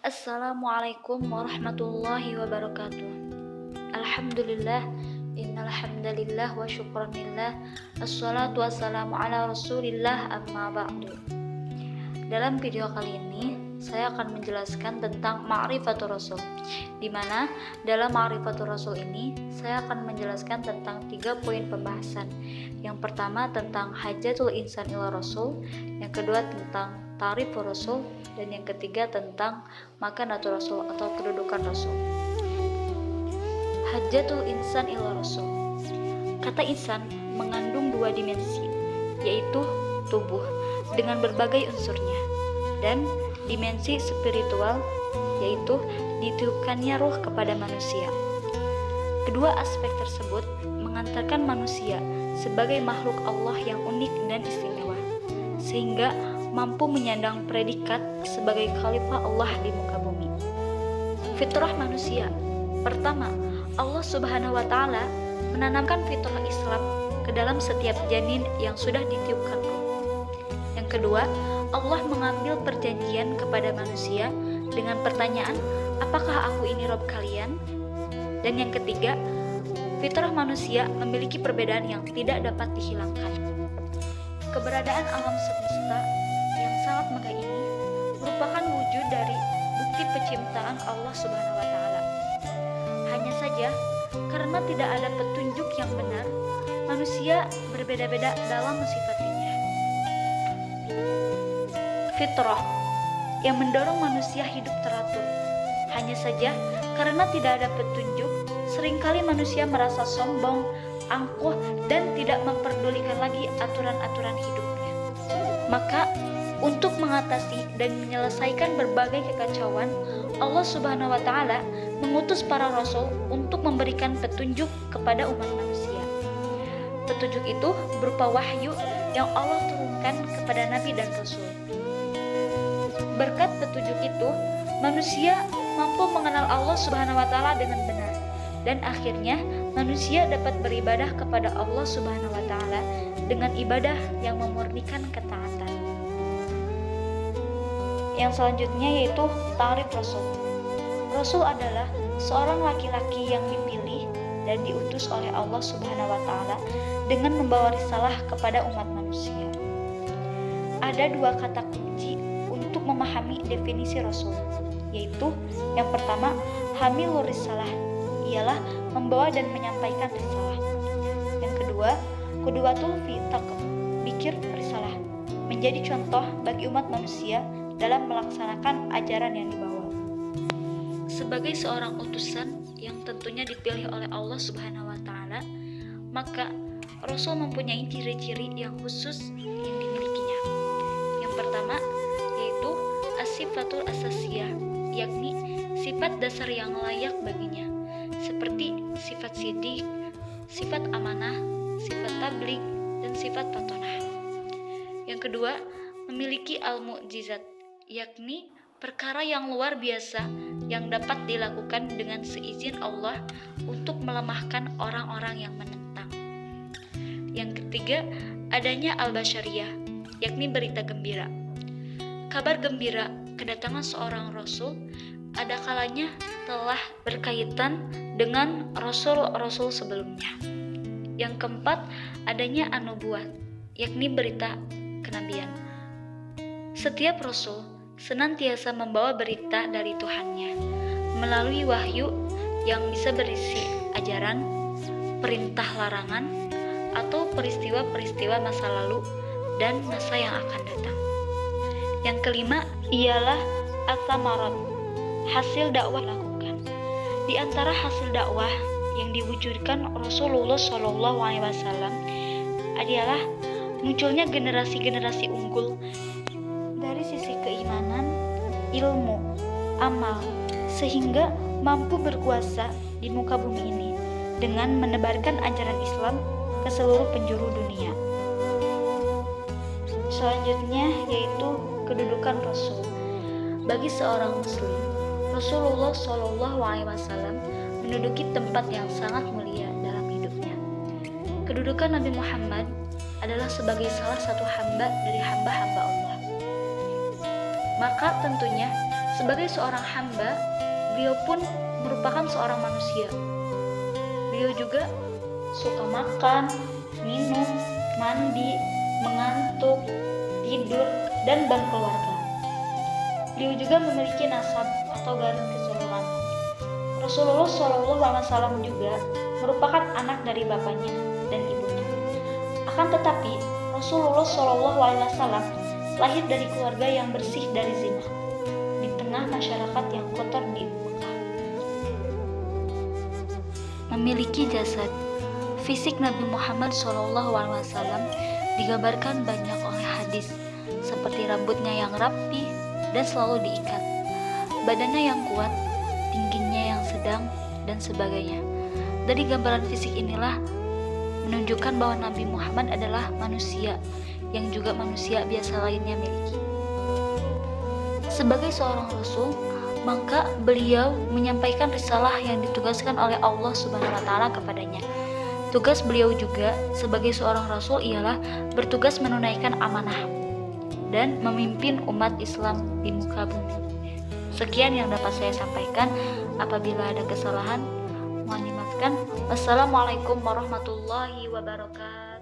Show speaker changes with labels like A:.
A: Assalamualaikum warahmatullahi wabarakatuh. Alhamdulillah, innal hamdalillah wa syukranillah. Assalatu wassalamu ala Rasulillah amma ba'du. Dalam video kali ini, saya akan menjelaskan tentang Ma'rifatul Rasul. Di mana dalam Ma'rifatul Rasul ini, saya akan menjelaskan tentang 3 poin pembahasan. Yang pertama tentang Hajatul Insan ila Rasul, yang kedua tentang Ta'rifur Rasul, dan yang ketiga tentang Makanatul Rasul atau kedudukan Rasul. Hajatul Insan ila Rasul. Kata insan mengandung 2 dimensi, yaitu tubuh dengan berbagai unsurnya, dan dimensi spiritual, yaitu ditiupkannya ruh kepada manusia. Kedua aspek tersebut mengantarkan manusia sebagai makhluk Allah yang unik dan istimewa, sehingga mampu menyandang predikat sebagai khalifah Allah di muka bumi. Fitrah manusia. Pertama, Allah Subhanahu wa taala menanamkan fitrah Islam ke dalam setiap janin yang sudah ditiupkan ruh. Yang kedua, Allah mengambil perjanjian kepada manusia dengan pertanyaan, "Apakah aku ini Rob kalian?" Dan yang ketiga, fitrah manusia memiliki perbedaan yang tidak dapat dihilangkan. Keberadaan alam semesta yang sangat megah ini merupakan wujud dari bukti penciptaan Allah Subhanahu wa taala. Hanya saja, karena tidak ada petunjuk yang benar, manusia berbeda-beda dalam mensifatinya. Fitrah yang mendorong manusia hidup teratur. Hanya saja, karena tidak ada petunjuk, seringkali manusia merasa sombong, angkuh, dan tidak memperdulikan lagi aturan-aturan hidupnya. Maka, untuk mengatasi dan menyelesaikan berbagai kekacauan, Allah Subhanahu wa taala mengutus para rasul untuk memberikan petunjuk kepada umat manusia. Petunjuk itu berupa wahyu yang Allah turunkan kepada nabi dan rasul. Berkat petunjuk itu, manusia mampu mengenal Allah Subhanahu wa taala dengan benar, dan akhirnya manusia dapat beribadah kepada Allah Subhanahu wa taala dengan ibadah yang memurnikan ketaatan. Yang selanjutnya yaitu Ta'rif Rasul. Rasul adalah seorang laki-laki yang dipilih dan diutus oleh Allah Subhanahu wa taala dengan membawa risalah kepada umat manusia. Ada 2 kata kunci untuk memahami definisi Rasul, yaitu yang pertama, hamilur risalah, ialah membawa dan menyampaikan risalah. Yang kedua, qudwatul fi bikir risalah, menjadi contoh bagi umat manusia dalam melaksanakan ajaran yang dibawa. Sebagai seorang utusan yang tentunya dipilih oleh Allah Subhanahu wa taala, maka Rasul mempunyai ciri-ciri yang khusus yang dimilikinya. Yang pertama yaitu as-sifatul asasiyah, yakni sifat dasar yang layak baginya, seperti sifat sidik, sifat amanah, sifat tabligh, dan sifat patonah. Yang kedua, memiliki al-mu'jizat, yakni perkara yang luar biasa yang dapat dilakukan dengan seizin Allah untuk melemahkan orang-orang yang menentang. Yang ketiga, adanya al-basyariyah, yakni berita gembira. Kabar gembira kedatangan seorang rasul ada kalanya telah berkaitan dengan rasul-rasul sebelumnya. Yang keempat, adanya an-nubuwah, yakni berita kenabian. Setiap rasul senantiasa membawa berita dari Tuhannya melalui wahyu yang bisa berisi ajaran, perintah larangan, atau peristiwa-peristiwa masa lalu dan masa yang akan datang. Yang kelima ialah as-samarat, hasil dakwah lakukan. Di antara hasil dakwah yang diwujudkan Rasulullah SAW adalah munculnya generasi-generasi unggul dari sisi keimanan, ilmu, amal, sehingga mampu berkuasa di muka bumi ini dengan menebarkan ajaran Islam ke seluruh penjuru dunia. Selanjutnya yaitu kedudukan Rasul. Bagi seorang Muslim, Rasulullah SAW menduduki tempat yang sangat mulia dalam hidupnya. Kedudukan Nabi Muhammad adalah sebagai salah satu hamba dari hamba-hamba Allah. Maka tentunya Sebagai seorang hamba, beliau pun merupakan seorang manusia. Beliau juga suka makan, minum, mandi, mengantuk, tidur, dan berkeluarga. Beliau juga memiliki nasab atau garis keturunan. Rasulullah SAW juga merupakan anak dari bapaknya dan ibunya. Akan tetapi, Rasulullah SAW lahir dari keluarga yang bersih dari zina, di tengah masyarakat yang kotor di Mekah. Memiliki jasad fisik Nabi Muhammad SAW digambarkan banyak oleh hadis, seperti rambutnya yang rapi dan selalu diikat, badannya yang kuat, tingginya yang sedang, dan sebagainya. Dari gambaran fisik inilah menunjukkan bahwa Nabi Muhammad adalah manusia yang juga manusia biasa lainnya miliki. Sebagai seorang rasul, maka beliau menyampaikan risalah yang ditugaskan oleh Allah Subhanahu wa taala kepadanya. Tugas beliau juga sebagai seorang rasul ialah bertugas menunaikan amanah dan memimpin umat Islam di muka bumi. Sekian yang dapat saya sampaikan. Apabila ada kesalahan, mohon dimaafkan. Wassalamualaikum warahmatullahi wabarakatuh.